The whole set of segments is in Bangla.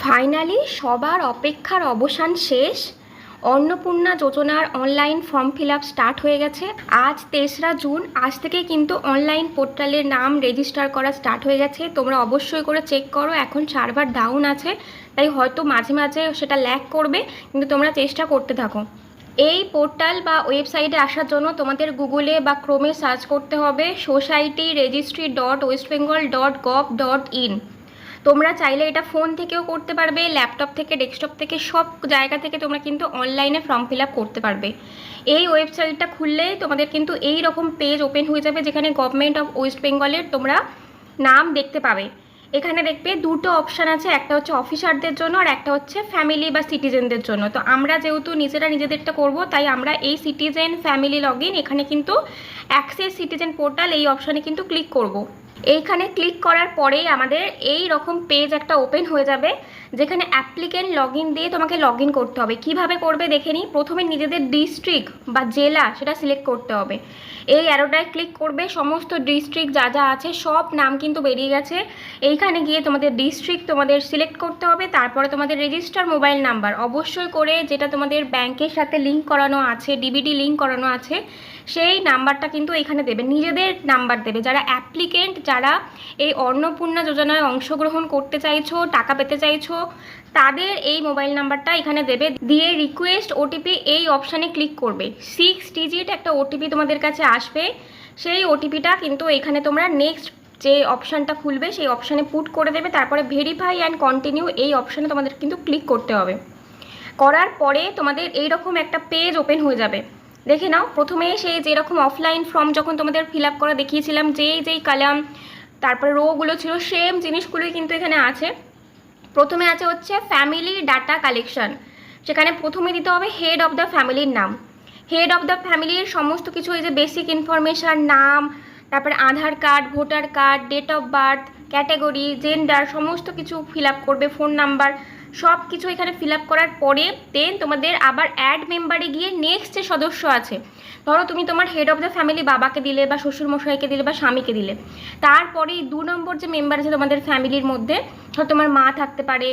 ফাইনালি সবার অপেক্ষার অবসান শেষ। অন্নপূর্ণা যোজনার online form fill up start হয়ে গেছে। আজ ৩রা জুন, আজ থেকে কিন্তু অনলাইন পোর্টালের নাম রেজিস্টার করা স্টার্ট হয়ে গেছে। তোমরা অবশ্যই করে চেক করো, এখন সার্ভার ডাউন আছে, তাই হয়তো মাঝে মাঝে সেটা ল্যাগ করবে, কিন্তু তোমরা চেষ্টা করতে থাকো। এই পোর্টাল বা ওয়েবসাইটে আসার জন্য তোমাদের গুগলে বা ক্রোমে সার্চ করতে হবে society.westbengal.gov.in। তোমরা চাইলে এটা ফোন থেকেও করতে পারবে, ল্যাপটপ থেকে, ডেস্কটপ থেকে, সব জায়গা থেকে তোমরা কিন্তু অনলাইনে ফর্ম ফিল আপ করতে পারবে। এই ওয়েবসাইটটা খুললেই তোমাদের কিন্তু এই রকম পেজ ওপেন হয়ে যাবে, যেখানে গভর্নমেন্ট অফ ওয়েস্ট বেঙ্গলের তোমরা নাম দেখতে পাবে। এখানে দেখবে দুটো অপশান আছে, একটা হচ্ছে অফিসারদের জন্য আর একটা হচ্ছে ফ্যামিলি বা সিটিজেনদের জন্য। তো আমরা যেহেতু নিজেরা নিজেদেরটা করব, তাই আমরা এই সিটিজেন ফ্যামিলি লগ ইন, এখানে কিন্তু অ্যাক্সেস সিটিজেন পোর্টাল এই অপশানে কিন্তু ক্লিক করব। এইখানে ক্লিক করার পরেই আমাদের এই রকম পেজ একটা ওপেন হয়ে যাবে, যেখানে অ্যাপ্লিকেন্ট লগ ইন দিয়ে তোমাকে লগ ইন করতে হবে। কীভাবে করবে দেখে নিই। প্রথমে নিজেদের ডিস্ট্রিক্ট বা জেলা সেটা সিলেক্ট করতে হবে। এই অ্যারোটায় ক্লিক করবে, সমস্ত ডিস্ট্রিক্ট যা যা আছে সব নাম কিন্তু বেরিয়ে গেছে। এইখানে গিয়ে তোমাদের ডিস্ট্রিক্ট তোমাদের সিলেক্ট করতে হবে, তারপরে তোমাদের রেজিস্টার মোবাইল নাম্বার অবশ্যই করে, যেটা তোমাদের ব্যাংকের সাথে লিঙ্ক করানো আছে, ডিবিটি লিঙ্ক করানো আছে, সেই নাম্বারটা কিন্তু এখানে দেবে, নিজেদের নাম্বার দেবে। যারা অ্যাপ্লিকেন্ট, যারা এই অন্নপূর্ণা যোজনায় অংশগ্রহণ করতে চাইছো, টাকা পেতে চাইছো, তাদের এই মোবাইল নাম্বারটা এখানে দেবে। দিয়ে রিকোয়েস্ট ওটিপি এই অপশানে ক্লিক করবে। 6 ডিজিট একটা ওটিপি তোমাদের কাছে আসবে, সেই ওটিপিটা কিন্তু এখানে তোমরা নেক্সট যে অপশানটা খুলবে সেই অপশানে পুট করে দেবে। তারপরে ভেরিফাই অ্যান্ড কন্টিনিউ এই অপশানে তোমাদের কিন্তু ক্লিক করতে হবে। করার পরে তোমাদের এইরকম একটা পেজ ওপেন হয়ে যাবে। দেখে নাও, প্রথমে সেই যেরকম অফলাইন ফর্ম যখন তোমাদের ফিল আপ করা দেখিয়েছিলাম, যেই কলাম তারপরে রোগুলো ছিল, সেম জিনিসগুলোই কিন্তু এখানে আছে। প্রথমে আছে হচ্ছে ফ্যামিলি ডাটা কালেকশন, সেখানে প্রথমে দিতে হবে হেড অফ দ্য ফ্যামিলির নাম। হেড অফ দ্য ফ্যামিলির সমস্ত কিছু, এই যে বেসিক ইনফরমেশান, নাম, তারপরে Aadhaar card, voter card, date of birth, category, gender, সমস্ত কিছু ফিল আপ করবে, ফোন নাম্বার, সব কিছু এখানে ফিল আপ করার পরে দেন তোমাদের আবার অ্যাড মেম্বারে গিয়ে নেক্সট যে সদস্য আছে, ধরো তুমি তোমার হেড অফ দ্য ফ্যামিলি বাবাকে দিলে বা শ্বশুরমশাইকে দিলে বা স্বামীকে দিলে, তারপরেই 2 নম্বর যে মেম্বার আছে তোমাদের ফ্যামিলির মধ্যে, ধরো তোমার মা থাকতে পারে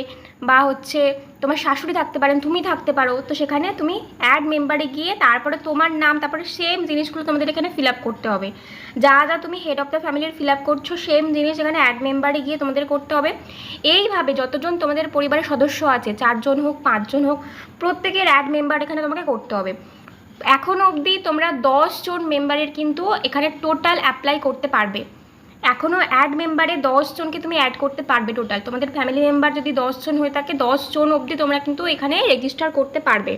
বা হচ্ছে তোমার শাশুড়ি থাকতে পারেন, তুমি থাকতে পারো, তো সেখানে তুমি অ্যাড মেম্বারে গিয়ে তারপরে তোমার নাম, তারপরে সেম জিনিসগুলো তোমাদের এখানে ফিল আপ করতে হবে। যা যা তুমি হেড অফ দ্য ফ্যামিলির ফিল আপ করছো, সেম জিনিস এখানে অ্যাড মেম্বারে গিয়ে তোমাদের করতে হবে। এইভাবে যতজন তোমাদের পরিবারের সদস্য আছে, 4 জন হোক 5 জন হোক, প্রত্যেকের অ্যাড মেম্বার এখানে তোমাকে করতে হবে। এখনও অবধি তোমরা 10 জন মেম্বারের কিন্তু এখানে টোটাল অ্যাপ্লাই করতে পারবে। এখনও অ্যাড মেম্বারে 10 জনকে তুমি অ্যাড করতে পারবে। টোটাল তোমাদের ফ্যামিলি মেম্বার যদি 10 জন হয়ে থাকে, 10 জন অবধি তোমরা কিন্তু এখানে রেজিস্টার করতে পারবে।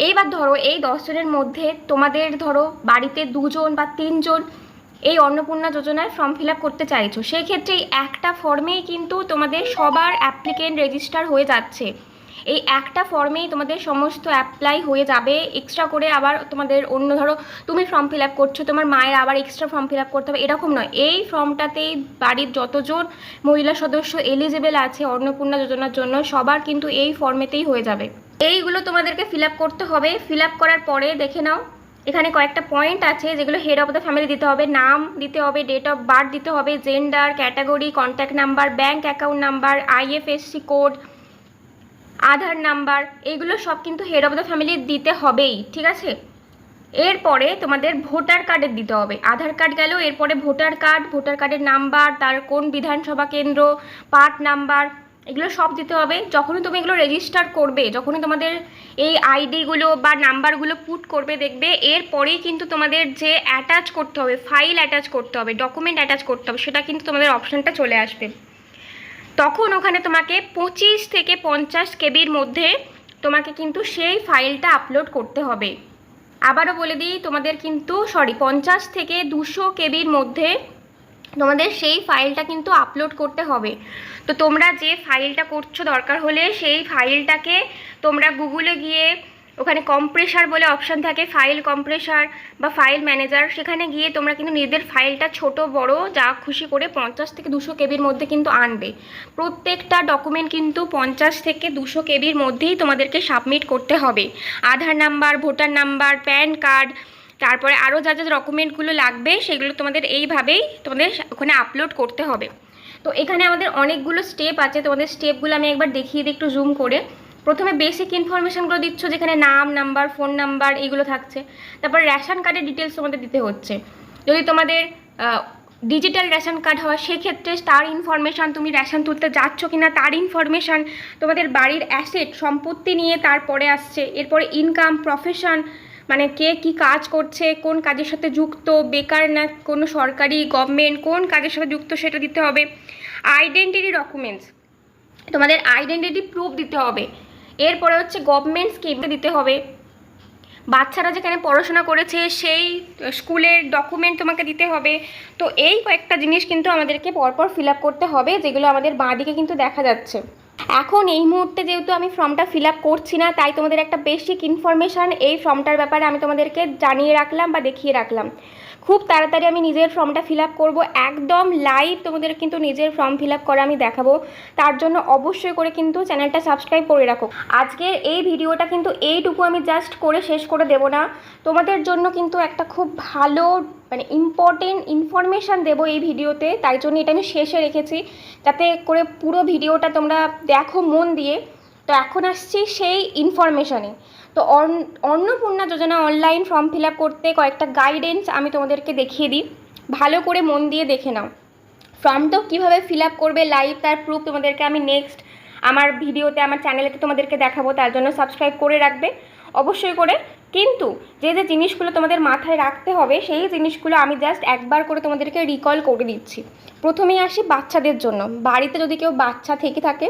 এইবার ধরো এই 10 জনের মধ্যে তোমাদের ধরো বাড়িতে 2 জন বা 3 জন এই অন্নপূর্ণা যোজনায় ফর্ম ফিল আপ করতে চাইছো, সেক্ষেত্রে একটা ফর্মেই কিন্তু তোমাদের সবার অ্যাপ্লিকেন্ট রেজিস্টার হয়ে যাচ্ছে। এই একটা ফর্মেই তোমাদের সমস্ত অ্যাপ্লাই হয়ে যাবে। এক্সট্রা করে আবার তোমাদের অন্য, ধরো তুমি ফর্ম ফিল আপ করছো, তোমার মায়ের আবার এক্সট্রা ফর্ম ফিল আপ করতে হবে, এরকম নয়। এই ফর্মটাতেই বাড়ির যতজন মহিলা সদস্য এলিজিবল আছে অন্নপূর্ণা যোজনার জন্য, সবার কিন্তু এই ফর্মেতেই হয়ে যাবে। এইগুলো তোমাদেরকে ফিল আপ করতে হবে। ফিল আপ করার পরে দেখে নাও, এখানে কয়েকটা পয়েন্ট আছে যেগুলো হেড অফ দ্য ফ্যামিলি দিতে হবে, নাম দিতে হবে, ডেট অফ বার্থ দিতে হবে, gender, category, contact number, bank account number, IFSC code, Aadhaar number, এইগুলো সব কিন্তু হেড অফ দ্য ফ্যামিলি দিতে হবেই, ঠিক আছে। এরপরে তোমাদের ভোটার কার্ডের দিতে হবে। আধার কার্ড গেল, এরপরে ভোটার কার্ড, ভোটার কার্ডের নাম্বার, তার কোন বিধানসভা কেন্দ্র, পার্ট নাম্বার, এগুলো সব দিতে হবে। যখনই তুমি এগুলো রেজিস্টার করবে, যখনই তোমাদের এই আইডিগুলো বা নাম্বারগুলো পুট করবে, দেখবে এরপরেই কিন্তু তোমাদের যে অ্যাটাচ করতে হবে, ফাইল অ্যাটাচ করতে হবে, ডকুমেন্ট অ্যাটাচ করতে হবে, সেটা কিন্তু তোমাদের অপশানটা চলে আসবে। তখন ওখানে তোমাকে 25 থেকে 50 কেবির মধ্যে তোমাকে কিন্তু সেই ফাইলটা আপলোড করতে হবে। আবারও বলে দিই, তোমাদের কিন্তু 50 থেকে 200 কেবির মধ্যে তোমাদের সেই ফাইলটা কিন্তু আপলোড করতে হবে। তো তোমরা যে ফাইলটা করছো, দরকার হলে সেই ফাইলটাকে তোমরা গুগলে গিয়ে, ওখানে কম্প্রেসার বলে অপশান থাকে, ফাইল কম্প্রেসার বা ফাইল ম্যানেজার, সেখানে গিয়ে তোমরা কিন্তু নিজেদের ফাইলটা ছোট বড় যা খুশি করে 50 থেকে 200 কেবির মধ্যে কিন্তু আনবে। প্রত্যেকটা ডকুমেন্ট কিন্তু 50 থেকে 200 কেবির মধ্যেই তোমাদেরকে সাবমিট করতে হবে। Aadhaar number, voter number, PAN card, তারপরে আরও যা যা ডকুমেন্টগুলো লাগবে সেগুলো তোমাদের এইভাবেই তোমাদের ওখানে আপলোড করতে হবে। তো এখানে আমাদের অনেকগুলো স্টেপ আছে, তোমাদের স্টেপগুলো আমি একবার দেখিয়ে দিই একটু জুম করে। প্রথমে বেসিক ইনফরমেশানগুলো দিচ্ছ, যেখানে নাম, নাম্বার, ফোন নাম্বার এইগুলো থাকছে। তারপর রেশন কার্ডের ডিটেলস তোমাদের দিতে হচ্ছে। যদি তোমাদের ডিজিটাল রেশন কার্ড হয় সেক্ষেত্রে তার ইনফরমেশান, তুমি রেশন তুলতে যাচ্ছ কি না তার ইনফরমেশান, তোমাদের বাড়ির অ্যাসেট সম্পত্তি নিয়ে তারপরে আসছে। এরপরে ইনকাম, প্রফেশন, মানে কে কি কাজ করছে, কোন কাজের সাথে যুক্ত, বেকার না কোনো সরকারি গভর্নমেন্ট, কোন কাজের সাথে যুক্ত সেটা দিতে হবে। আইডেন্টিটি ডকুমেন্টস, তোমাদের আইডেন্টিটি প্রুফ দিতে হবে। এরপরে হচ্ছে গভর্নমেন্ট স্কিম দিতে হবে। বাচ্চারা যেখানে পড়াশোনা করেছে সেই স্কুলের ডকুমেন্ট তোমাকে দিতে হবে। তো এই কয়েকটা জিনিস কিন্তু আমাদেরকে পরপর ফিল আপ করতে হবে, যেগুলো আমাদের বাঁদিকে কিন্তু দেখা যাচ্ছে। এখন এই মুহূর্তে যেহেতু আমি ফর্মটা ফিল আপ করছি না, তাই তোমাদের একটা বেসিক ইনফরমেশান এই ফর্মটার ব্যাপারে আমি তোমাদেরকে জানিয়ে রাখলাম বা দেখিয়ে রাখলাম। খুব তাড়াতাড়ি আমি নিজের ফর্মটা ফিল আপ করবো, একদম লাইভ তোমাদের কিন্তু নিজের ফর্ম ফিল আপ করা আমি দেখাবো। তার জন্য অবশ্যই করে কিন্তু চ্যানেলটা সাবস্ক্রাইব করে রাখো। আজকের এই ভিডিওটা কিন্তু এইটুকু আমি জাস্ট করে শেষ করে দেবো না, তোমাদের জন্য কিন্তু একটা খুব ভালো মানে ইম্পর্টেন্ট ইনফরমেশান দেবো এই ভিডিওতে। তাই জন্য এটা আমি শেষে রেখেছি, যাতে করে পুরো ভিডিওটা তোমরা দেখো মন দিয়ে। তো এখন আসছি সেই ইনফরমেশানে। তো অন্নপূর্ণা যোজনা অনলাইন ফর্ম ফিল আপ করতে কয়েকটা গাইডেন্স আমি তোমাদেরকে দেখিয়ে দিই, ভালো করে মন দিয়ে দেখে নাও। ফর্মটাও কীভাবে ফিল আপ করবে লাইভ, তার প্রুফ তোমাদেরকে আমি নেক্সট আমার ভিডিওতে আমার চ্যানেলেতে তোমাদেরকে দেখাবো। তার জন্য সাবস্ক্রাইব করে রাখবে অবশ্যই করে। কিন্তু যে যে জিনিসগুলো তোমাদের মাথায় রাখতে হবে সেই জিনিসগুলো আমি জাস্ট একবার করে তোমাদেরকে রিকল করে দিচ্ছি। প্রথমেই আসি বাচ্চাদের জন্য। বাড়িতে যদি কেউ বাচ্চা থেকে থাকে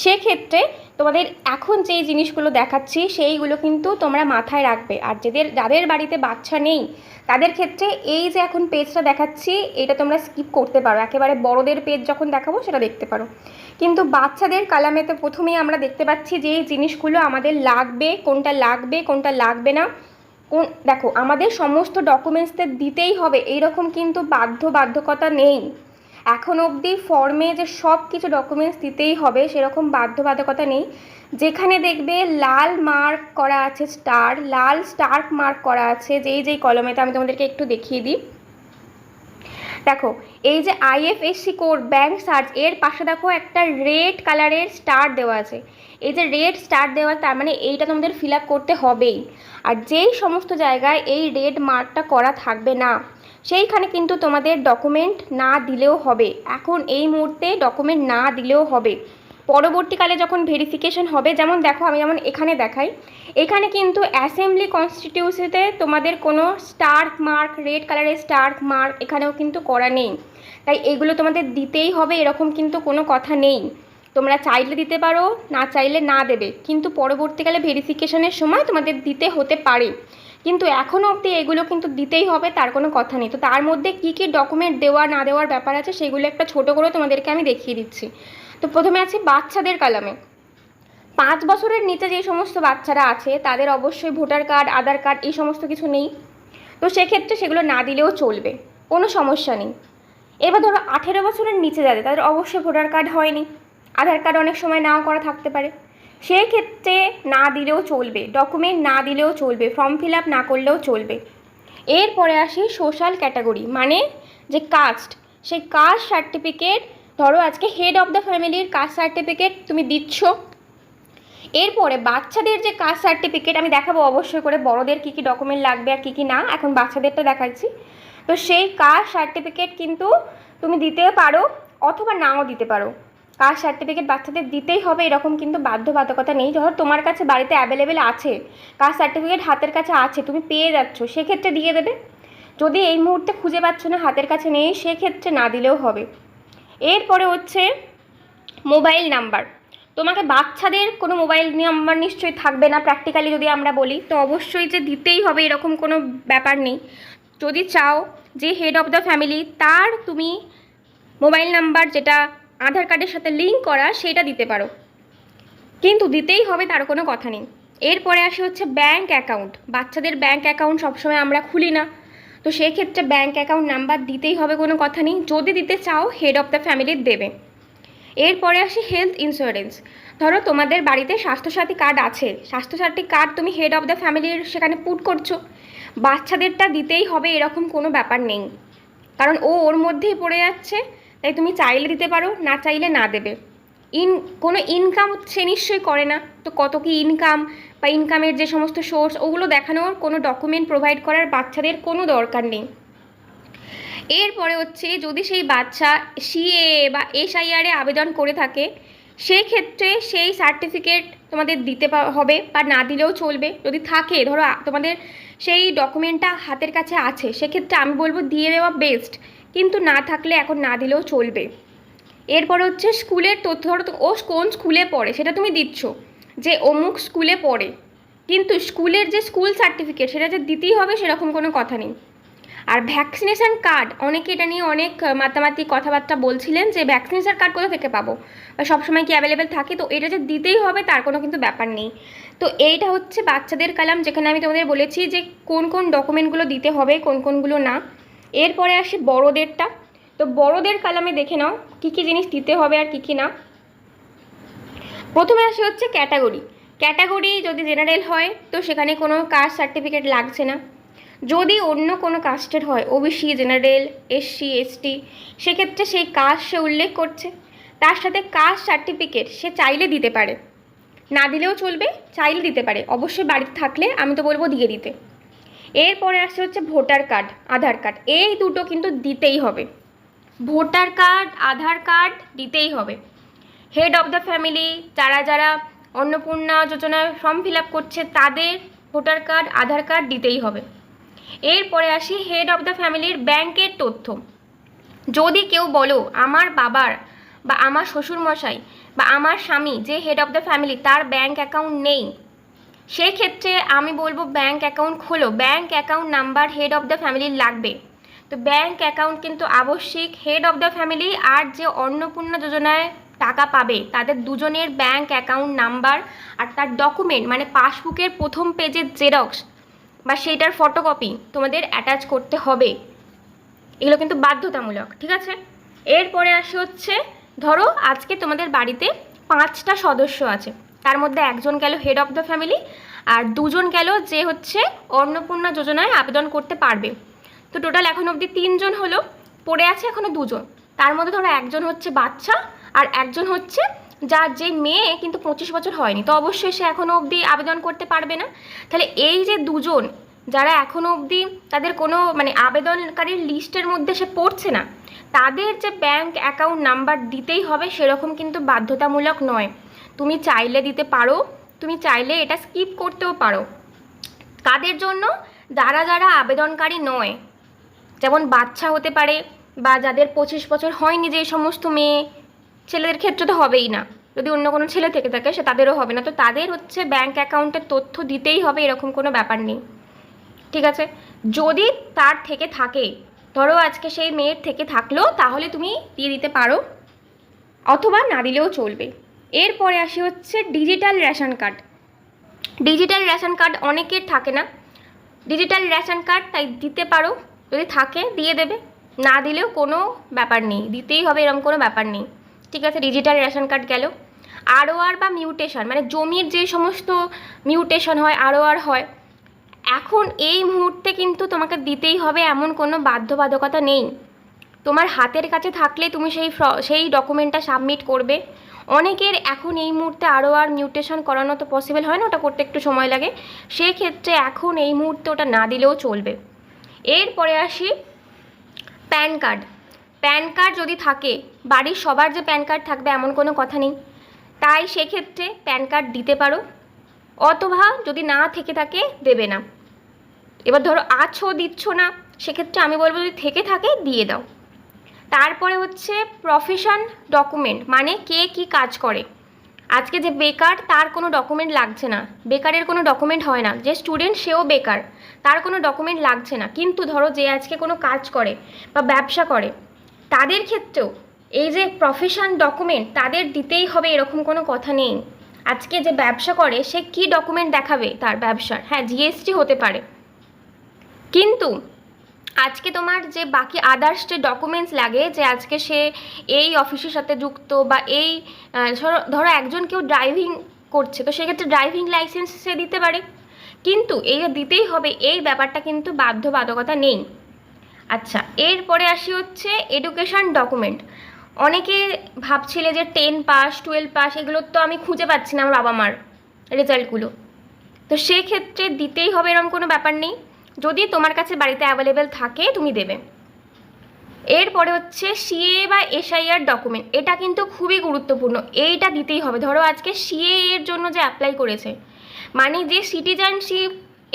সেক্ষেত্রে তোমাদের এখন যেই জিনিসগুলো দেখাচ্ছি সেইগুলো কিন্তু তোমরা মাথায় রাখবে। আর যাদের বাড়িতে বাচ্চা নেই তাদের ক্ষেত্রে এই যে এখন পেজটা দেখাচ্ছি এটা তোমরা স্কিপ করতে পারো, একেবারে বড়দের পেজ যখন দেখাবো সেটা দেখতে পারো। কিন্তু বাচ্চাদের কালামেতে প্রথমেই আমরা দেখতে পাচ্ছি যে এই জিনিসগুলো আমাদের লাগবে, কোনটা লাগবে না। দেখো, আমাদের সমস্ত ডকুমেন্টসতে দিতেই হবে এইরকম কিন্তু বাধ্যবাধকতা নেই। এখন অবধি ফর্মে যে সব কিছু ডকুমেন্টস দিতেই হবে সেরকম বাধ্যবাধকতা নেই। যেখানে দেখবে লাল মার্ক করা আছে স্টার, লাল স্টার মার্ক করা আছে যেই কলমেতে, আমি তোমাদেরকে একটু দেখিয়ে দিই। দেখো, এই যে আইএফএসসি কোড, ব্যাংক সার্চ, এর পাশে দেখো একটা রেড কালারের স্টার দেওয়া আছে। এই যে রেড স্টার দেওয়া, তার মানে এইটা তোমাদের ফিল আপ করতে হবেই। আর যেই সমস্ত জায়গায় এই রেড মার্কটা করা থাকবে না সেইখানে কিন্তু তোমাদের ডকুমেন্ট না দিলেও হবে। এখন এই মুহূর্তে ডকুমেন্ট না দিলেও হবে, পরবর্তীকালে যখন ভেরিফিকেশন হবে। যেমন দেখো, আমি যেমন এখানে দেখাই, এখানে কিন্তু অ্যাসেম্বলি কনস্টিটিউশিতে তোমাদের কোনো স্টার মার্ক, রেড কালারের স্টার মার্ক এখানেও কিন্তু করা নেই। তাই এগুলো তোমাদের দিতেই হবে এরকম কিন্তু কোনো কথা নেই। তোমরা চাইলে দিতে পারো, না চাইলে না দেবে, কিন্তু পরবর্তীকালে ভেরিফিকেশনের সময় তোমাদের দিতে হতে পারে। কিন্তু এখনও অবধি এগুলো কিন্তু দিতেই হবে, তার কোনো কথা নেই। তো তার মধ্যে কী কী ডকুমেন্ট দেওয়া না দেওয়ার ব্যাপার আছে সেগুলো একটা ছোটো করে তোমাদেরকে আমি দেখিয়ে দিচ্ছি। তো প্রথমে আছে বাচ্চাদের কালামে। 5 বছরের নিচে যে সমস্ত বাচ্চারা আছে তাদের অবশ্যই ভোটার কার্ড, আধার কার্ড এই সমস্ত কিছু নেই। তো সেক্ষেত্রে সেগুলো না দিলেও চলবে, কোনো সমস্যা নেই। এবার ধরো 18 বছরের নিচে যাদের, তাদের অবশ্যই ভোটার কার্ড হয়নি, আধার কার্ড অনেক সময় নাও করা থাকতে পারে, সেই ক্ষেত্রে না দিলেও চলবে, ডকুমেন্ট না দিলেও চলবে, ফর্ম ফিল আপ না করলেও চলবে। এরপরে আসি সোশ্যাল ক্যাটাগরি, মানে যে কাস্ট, সেই কাস্ট সার্টিফিকেট। ধরো আজকে হেড অফ দ্য ফ্যামিলির কাস্ট সার্টিফিকেট তুমি দিচ্ছ। এরপরে বাচ্চাদের যে কাস্ট সার্টিফিকেট আমি দেখাবো অবশ্যই করে, বড়দের কী কী ডকুমেন্ট লাগবে আর কী কী না, এখন বাচ্চাদেরটা দেখাচ্ছি। তো সেই কাস্ট সার্টিফিকেট কিন্তু তুমি দিতে পারো অথবা নাও দিতে পারো। কাস্ট সার্টিফিকেট বাচ্চাদের দিতেই হবে এরকম কিন্তু বাধ্যবাধকতা নেই। ধরো তোমার কাছে বাড়িতে অ্যাভেলেবেল আছে, কাস্ট সার্টিফিকেট হাতের কাছে আছে, তুমি পেয়ে যাচ্ছ, সেক্ষেত্রে দিয়ে দেবে। যদি এই মুহূর্তে খুঁজে পাচ্ছ না, হাতের কাছে নেই, সেক্ষেত্রে না দিলেও হবে। এরপরে হচ্ছে মোবাইল নাম্বার। তোমাকে বাচ্চাদের কোনো মোবাইল নাম্বার নিশ্চয়ই থাকবে না, প্র্যাকটিক্যালি যদি আমরা বলি, তো অবশ্যই যে দিতেই হবে এরকম কোনো ব্যাপার নেই। যদি চাও যে হেড অফ দ্য ফ্যামিলি তার তুমি মোবাইল নাম্বার যেটা আধার কার্ডের সাথে লিঙ্ক করা সেটা দিতে পারো, কিন্তু দিতেই হবে তার কোনো কথা নেই। এরপরে আসে হচ্ছে ব্যাঙ্ক অ্যাকাউন্ট। বাচ্চাদের ব্যাঙ্ক অ্যাকাউন্ট সবসময় আমরা খুলি না, তো সেক্ষেত্রে ব্যাঙ্ক অ্যাকাউন্ট নাম্বার দিতেই হবে, কোনো কথা নেই। যদি দিতে চাও হেড অফ দ্য ফ্যামিলির দেবে। এরপরে আসি হেলথ ইন্স্যুরেন্স। ধরো তোমাদের বাড়িতে স্বাস্থ্যসাথী কার্ড আছে, স্বাস্থ্যসাথী কার্ড তুমি হেড অফ দ্য ফ্যামিলির সেখানে পুট করছো, বাচ্চাদেরটা দিতেই হবে এরকম কোনো ব্যাপার নেই, কারণ ওর মধ্যেই পড়ে যাচ্ছে। তাই তুমি চাইলে দিতে পারো, না চাইলে না দেবে। কোনো ইনকাম সে নিশ্চয়ই করে না, তো কত কি ইনকাম বা ইনকামের যে সমস্ত সোর্স ওগুলো দেখানোর কোনো ডকুমেন্ট প্রোভাইড করার বাচ্চাদের কোনো দরকার নেই। এরপরে হচ্ছে যদি সেই বাচ্চা সিএএ বা এসআইআরে আবেদন করে থাকে, সেই ক্ষেত্রে সেই সার্টিফিকেট তোমাদের দিতে হবে বা না দিলেও চলবে। যদি থাকে, ধরো তোমাদের সেই ডকুমেন্টটা হাতের কাছে আছে, সেক্ষেত্রে আমি বলবো দিয়ে দেওয়া বেস্ট, কিন্তু না থাকলে এখন না দিলেও চলবে। এরপর হচ্ছে স্কুলের তথ্য, ধরো ও কোন স্কুলে পড়ে সেটা তুমি দিচ্ছ, যে অমুক স্কুলে পড়ে, কিন্তু স্কুলের যে স্কুল সার্টিফিকেট সেটা যে দিতেই হবে সেরকম কোনো কথা নেই। আর ভ্যাকসিনেশান কার্ড, অনেকে এটা নিয়ে অনেক মাতামাতি কথাবার্তা বলছিলেন যে ভ্যাকসিনেশান কার্ড কোথা থেকে পাবো বা সবসময় কি অ্যাভেলেবেল থাকে, তো এটা যে দিতেই হবে তার কোনো কিন্তু ব্যাপার নেই। তো এইটা হচ্ছে বাচ্চাদের কালাম, যেখানে আমি তোমাদের বলেছি যে কোন কোন ডকুমেন্টগুলো দিতে হবে, কোন কোনগুলো না। এরপরে আসি বড়োদেরটা। তো বড়োদের কালামে দেখে নাও কী কী জিনিস দিতে হবে আর কী কী না। প্রথমে আসি হচ্ছে ক্যাটাগরি যদি জেনারেল হয় তো সেখানে কোনো কাস্ট সার্টিফিকেট লাগছে না। যদি অন্য কোনো কাস্টের হয়, ওবিসি, জেনারেল, এসসি, এসটি, সেক্ষেত্রে সেই কাস্ট সে উল্লেখ করছে, তার সাথে কাস্ট সার্টিফিকেট সে চাইলে দিতে পারে, না দিলেও চলবে, চাইলে দিতে পারে, অবশ্যই বাড়িতে থাকলে আমি তো বলবো দিয়ে দিতে। এরপরে আসছে হচ্ছে ভোটার কার্ড, আধার কার্ড, এই দুটো কিন্তু দিতেই হবে। ভোটার কার্ড, আধার কার্ড দিতেই হবে। হেড অফ দ্য ফ্যামিলি, যারা যারা অন্নপূর্ণা যোজনায় ফর্ম ফিল আপ করছে তাদের ভোটার কার্ড, আধার কার্ড দিতেই হবে। এরপরে আসি হেড অফ দ্য ফ্যামিলির ব্যাংকের তথ্য। যদি কেউ বলো আমার বাবার বা আমার শ্বশুরমশাই বা আমার স্বামী যে হেড অফ দ্য ফ্যামিলি তার ব্যাংক অ্যাকাউন্ট নেই, সেক্ষেত্রে আমি বলবো ব্যাংক অ্যাকাউন্ট খোলো। Bank account number head of the ফ্যামিলির লাগবে। তো ব্যাংক অ্যাকাউন্ট কিন্তু আবশ্যিক। হেড অফ দ্য ফ্যামিলি আর যে অন্নপূর্ণা যোজনায় টাকা পাবে তাদের দুজনের ব্যাংক অ্যাকাউন্ট নাম্বার আর তার ডকুমেন্ট, মানে পাসবুকের প্রথম পেজের জেরক্স বা সেইটার ফটোকপি তোমাদের অ্যাটাচ করতে হবে। এগুলো কিন্তু বাধ্যতামূলক, ঠিক আছে? এরপরে আসে হচ্ছে, ধরো আজকে তোমাদের বাড়িতে 5টা সদস্য আছে, তার মধ্যে একজন গেল হেড অফ দ্য ফ্যামিলি আর দুজন গেল যে হচ্ছে অন্নপূর্ণা যোজনায় আবেদন করতে পারবে। তো টোটাল এখন অবধি 3জন হলো, পড়ে আছে এখনও 2জন। তার মধ্যে ধরো একজন হচ্ছে বাচ্চা আর একজন হচ্ছে যার যে মেয়ে কিন্তু 25 বছর হয়নি, তো অবশ্যই সে এখনও অবধি আবেদন করতে পারবে না। তাহলে এই যে দুজন যারা এখনও অবধি তাদের কোনো মানে আবেদনকারীর লিস্টের মধ্যে সে পড়ছে না, তাদের যে ব্যাংক অ্যাকাউন্ট নাম্বার দিতেই হবে সেরকম কিন্তু বাধ্যতামূলক নয়। তুমি চাইলে দিতে পারো, তুমি চাইলে এটা স্কিপ করতেও পারো। কাদের জন্য? যারা যারা আবেদনকারী নয়, যেমন বাচ্চা হতে পারে বা যাদের 25 বছর হয়নি, যে সমস্ত মেয়ে, ছেলেদের ক্ষেত্রে তো হবেই না, যদি অন্য কোনো ছেলে থেকে থাকে সে তাদেরও হবে না, তো তাদের হচ্ছে ব্যাংক অ্যাকাউন্টের তথ্য দিতেই হবে, এরকম কোনো ব্যাপার নেই, ঠিক আছে? যদি তার থেকে থাকে, ধরো আজকে সেই মেয়ের থেকে থাকলো, তাহলে তুমি দিয়ে দিতে পারো, অথবা না দিলেও চলবে। এরপরে আসি হচ্ছে digital ration card. Digital ration card অনেকের থাকে না, ডিজিটাল রেশন কার্ড তাই দিতে পারো, যদি থাকে দিয়ে দেবে, না দিলেও কোনো ব্যাপার নেই, দিতেই হবে এরকম কোনো ব্যাপার নেই, ঠিক আছে? ডিজিটাল রেশন কার্ড গেল। আরওআর বা মিউটেশন, মানে জমির যে সমস্ত মিউটেশন হয়, আরওআর হয়, এখন এই মুহূর্তে কিন্তু তোমাকে দিতেই হবে এমন কোনো বাধ্যবাধকতা নেই। তোমার হাতের কাছে থাকলে তুমি সেই ডকুমেন্টটা সাবমিট করবে। অনেকের এখন এই মুহূর্তে আরওআর মিউটেশন করানো তো পসিবল হয় না, ওটা করতে একটু সময় লাগে, সেক্ষেত্রে এখন এই মুহূর্তে ওটা না দিলেও চলবে। এরপরে আসি প্যান কার্ড। প্যান কার্ড যদি থাকে, বাড়ির সবার যে প্যান কার্ড থাকবে এমন কোনো কথা নেই, তাই সেক্ষেত্রে প্যান কার্ড দিতে পারো, অথবা যদি না থেকে থাকে দেবে না। এবার ধরো আছো, দিচ্ছ না, সেক্ষেত্রে আমি বলবো যদি থেকে থাকে দিয়ে দাও। তারপরে হচ্ছে প্রফেশন ডকুমেন্ট, মানে কে কি কাজ করে। আজকে যে বেকার তার কোনো ডকুমেন্ট লাগছে না, বেকারের কোনো ডকুমেন্ট হয় না, যে স্টুডেন্ট সেও বেকার তার কোনো ডকুমেন্ট লাগছে না, কিন্তু ধরো যে আজকে কোনো কাজ করে বা ব্যবসা করে তাদের ক্ষেত্রেও এই যে প্রফেশন ডকুমেন্ট তাদের দিতেই হবে এরকম কোনো কথা নেই। আজকে যে ব্যবসা করে সে কি ডকুমেন্ট দেখাবে তার ব্যবসার? হ্যাঁ, জিএসটি হতে পারে, কিন্তু আজকে তোমার যে বাকি আদার্স যে ডকুমেন্টস লাগে, যে আজকে সে এই অফিসের সাথে যুক্ত বা এই ধরো একজন কেউ ড্রাইভিং করছে, তো সেক্ষেত্রে ড্রাইভিং লাইসেন্স সে দিতে পারে, কিন্তু এই দিতেই হবে এই ব্যাপারটা কিন্তু বাধ্যবাধকতা নেই। আচ্ছা, এরপরে আসি হচ্ছে এডুকেশন ডকুমেন্ট। অনেকে ভাবছিলে যে 10 পাস 12 পাস এগুলোর তো আমি খুঁজে পাচ্ছি না আমার বাবা মার রেজাল্টগুলো, তো সেক্ষেত্রে দিতেই হবে এরকম কোনো ব্যাপার নেই, যদি তোমার কাছে বাড়িতে অ্যাভেলেবেল থাকে তুমি দেবে। এরপরে হচ্ছে সিএ বা এসআইআর ডকুমেন্ট, এটা কিন্তু খুবই গুরুত্বপূর্ণ, এইটা দিতেই হবে। ধরো আজকে সিএ এর জন্য যে অ্যাপ্লাই করেছে, মানে যে সিটিজেনশিপ,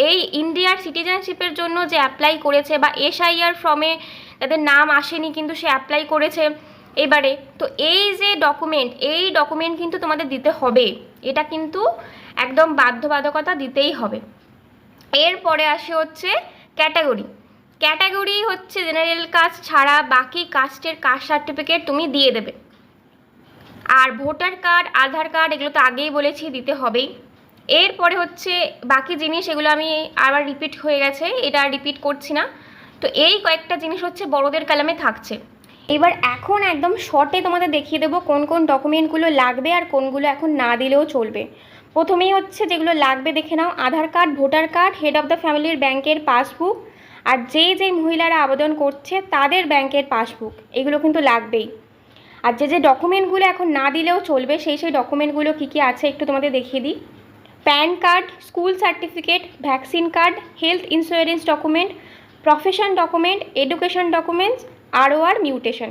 এই ইন্ডিয়ার সিটিজেনশিপের জন্য যে অ্যাপ্লাই করেছে, বা এসআইআর ফর্মে তাদের নাম আসেনি কিন্তু সে অ্যাপ্লাই করেছে এবারে, তো এই যে ডকুমেন্ট, এই ডকুমেন্ট কিন্তু তোমাদের দিতে হবে, এটা কিন্তু একদম বাধ্যবাধকতা, দিতেই হবে। এরপরে আসে হচ্ছে ক্যাটাগরি। ক্যাটাগরি হচ্ছে জেনারেল কাস্ট ছাড়া বাকি কাস্টের কাস্ট সার্টিফিকেট তুমি দিয়ে দেবে। আর ভোটার কার্ড, আধার কার্ড, এগুলো তো আগেই বলেছি দিতে হবেই। এরপরে হচ্ছে বাকি জিনিস, এগুলো আমি আবার রিপিট হয়ে গেছে, এটা আর রিপিট করছি না। তো এই কয়েকটা জিনিস হচ্ছে বড়দের কলামে থাকছে। এবার এখন একদম শর্টে তোমাদের দেখিয়ে দেবো কোন কোন ডকুমেন্টগুলো লাগবে আর কোনগুলো এখন না দিলেও চলবে। প্রথমেই হচ্ছে যেগুলো লাগবে দেখে নাও, Aadhaar card, voter card, head of the ফ্যামিলির ব্যাংকের পাসবুক, আর যেই মহিলারা আবেদন করছে তাদের ব্যাংকের পাসবুক, এগুলো কিন্তু লাগবেই। আর যে ডকুমেন্টগুলো এখন না দিলেও চলবে সেই ডকুমেন্টগুলো কী কী আছে একটু তোমাদের দেখিয়ে দিই। PAN card, school certificate, vaccine card, health insurance document, profession document, education documents, ROR mutation,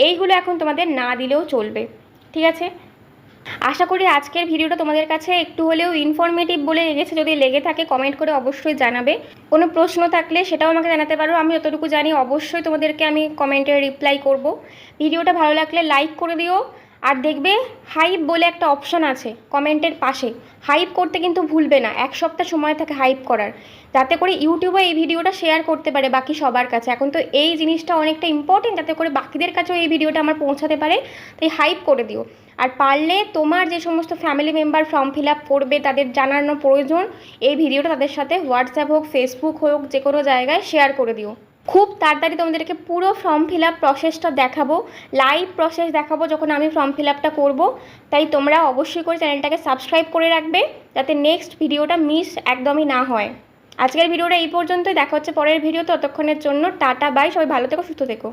এইগুলো এখন তোমাদের না দিলেও চলবে। ঠিক আছে, আশা করি আজকের ভিডিওটা তোমাদের কাছে একটু হলেও ইনফরমেটিভ বলে লেগেছে। যদি লেগে থাকে কমেন্ট করে অবশ্যই জানাবে, কোনো প্রশ্ন থাকলে সেটাও আমাকে জানাতে পারো, আমি যতটুকু জানি অবশ্যই তোমাদেরকে আমি কমেন্টে রিপ্লাই করব। ভিডিওটা ভালো লাগলে লাইক করে দিও, আর দেখবে হাইপ বলে একটা অপশান আছে কমেন্টের পাশে, হাইপ করতে কিন্তু ভুলবে না, 1 সপ্তাহ সময় থাকে হাইপ করার, যাতে করে ইউটিউবে এই ভিডিওটা শেয়ার করতে পারে বাকি সবার কাছে। এখন তো এই জিনিসটা অনেকটা ইম্পর্টেন্ট, যাতে করে বাকিদের কাছেও এই ভিডিওটা আমার পৌঁছাতে পারে, তাই হাইপ করে দিও। আর পারলে তোমার যে সমস্ত family member form fill up করবে তাদের জানানো প্রয়োজন, এই ভিডিওটা তাদের সাথে হোয়াটসঅ্যাপ হোক, ফেসবুক হোক, যে কোনো জায়গায় শেয়ার করে দিও। খুব তাড়াতাড়ি তোমাদেরকে পুরো ফর্ম ফিল আপ প্রসেসটা দেখাবো, লাইভ প্রসেস দেখাবো যখন আমি ফর্ম ফিল আপটা করবো। তাই তোমরা অবশ্যই করে চ্যানেলটাকে সাবস্ক্রাইব করে রাখবে, যাতে নেক্সট ভিডিওটা মিস একদমই না হয়। আজকের ভিডিওটা এই পর্যন্তই, দেখা হচ্ছে পরের ভিডিও। ততক্ষণের জন্য টাটা, বাই, সবাই ভালো থেকো, সুস্থ থেকো।